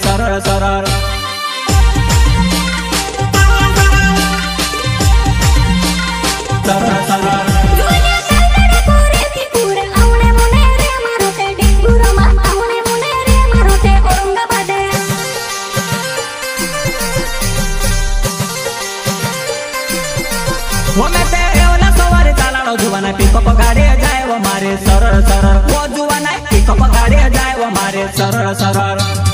सरळ सरळ सरळ सरळ जुवाना पिकअप गाड़ी जाए वो मारे सरळ सरळ वो जुवाना पिकअप गाड़ी जाए वो मारे सरळ सरळ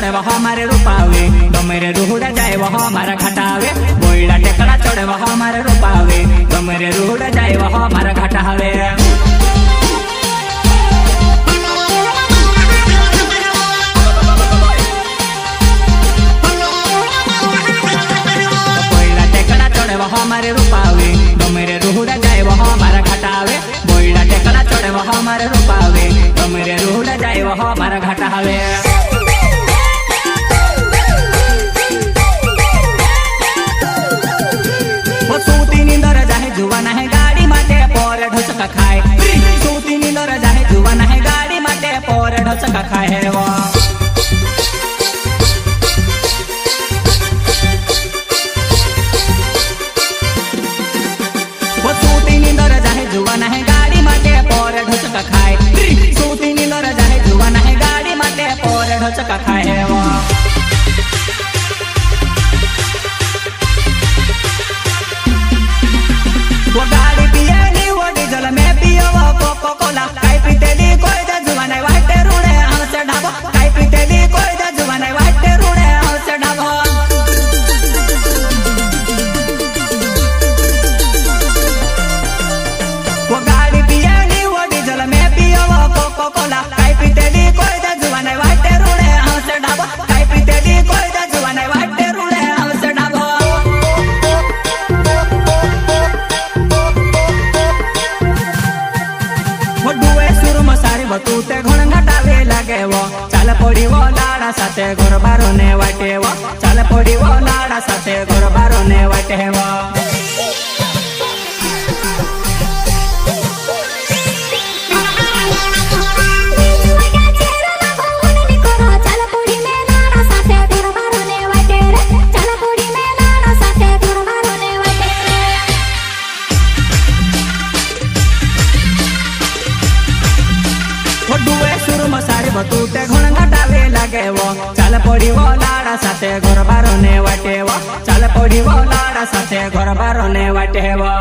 वह हमारे रूपावे गमेरे रूड़ा जाए वह हमारा घटावे बोइला टेकड़ा चढ़े वह हमारे रूपावे गमेरे रूड़ा जाए वह हमारा घटावे बोइला टेकड़ा चढ़े वह हमारे रूपावे गमेरे रूड़ा जाए वह हमारा घटावे बोइला टेकड़ा चढ़े वह हमारे रूपावे गमेरे रूड़ा जाए वह हमारा घटावे जुवाना है गाड़ी माटे पोर ढोचका खाए सूती नींदर जाए जुवाना है गाड़ी माटे पोर ढोचका खाए वो सूती नींदर जाए जुवाना है गाड़ी माटे पोर ढोचका खाए सूती नींदर जाए जुवाना है गाड़ी माटे पोर ढोचका खाए वो वो गाड़ी पिएली वो डीजल में पियो वो कोको कोला काई पीतेली कोई दे जुवाने वाटे रूड़े हमसे ढाबो काई पीतेली कोई दे जुवाने वाटे रूड़े हमसे ढाबो वो गाड़ी पिएली वो डीजल में पियो वो कोको कोला काई पीतेली कोई दे जुवाने वाटे रूड़े हमसे ढाबो काई पीतेली कोई दे जुवाने वाटे रूड़े हमसे ढाबो तू ते घण घटावे लागे वो चाल पड़ी वो लाड़ा साथे घर बारो ने वाटे वो चाल पड़ी वो लाड़ा साथे घर बारो ने वाटे वो तू ते घण घटावे लागे वो चाल पड़ी वो लाड़ा साथे घर बारो ने वाटे वो चाल पड़ी वो लाड़ा साथे घर बारो ने वाटे वो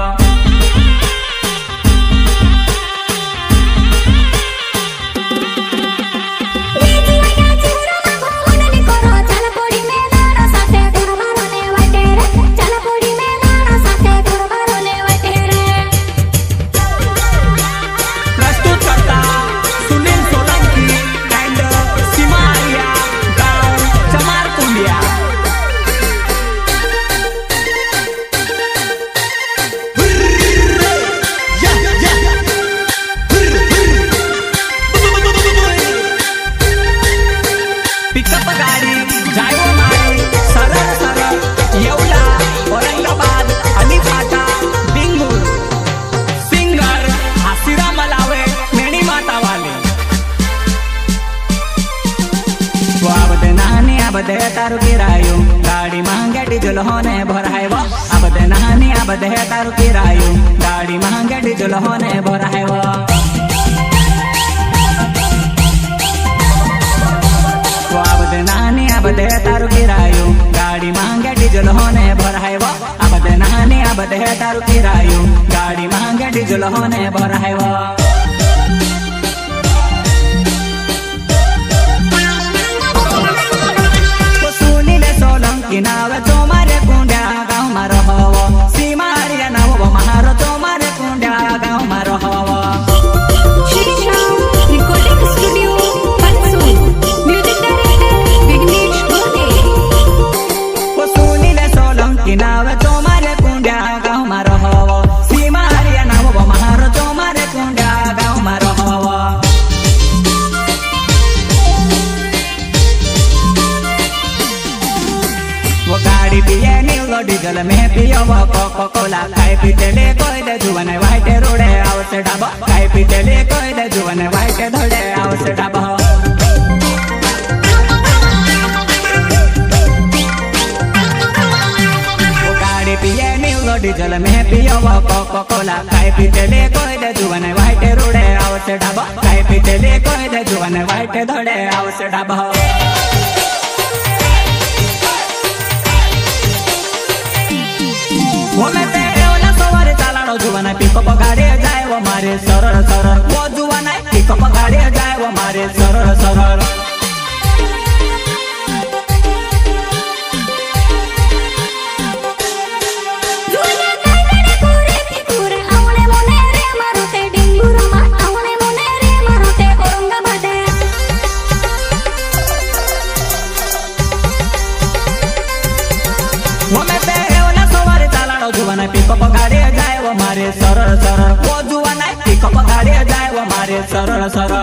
दे तारू किरायो गाड़ी महंगे डीजल होने भराए वो अब दे नहानी अब दे तारू किरायो गाड़ी महंगे डीजल होने भराए वो अब दे नहानी अब दे तारू किरायो गाड़ी महंगे डीजल होने भराए वो अब दे नहानी अब दे तारू किरायो गाड़ी महंगे डीजल होने भराए वो सुनी डीजल में पियो कोको कोला खाई पीते ले कोई दे जुवन वाइट रोडे आवसे ढाबा खाई पीते ले कोई दे जुवन वाइट धोड़े आवसे ढाबा गाड़ी पिए न्यूलो डीजल में पियो कोको कोला खाई पीते ले कोई दे जुवन वाइट रोडे आवसे ढाबा खाई पीते ले कोई दे जुवन वाइट धोड़े आवसे ढाबा जुवाना पिकअप गाड़ी जाए वो मारे सरल सरल वो जुवाना पिकअप गाड़ी जाए वो मारे सरल सरल जुवाना पिकअप गाड़ी जाए वो मारे सरल सरल वो जुवाना पिकअप गाड़ी जाए वो मारे सरल सरल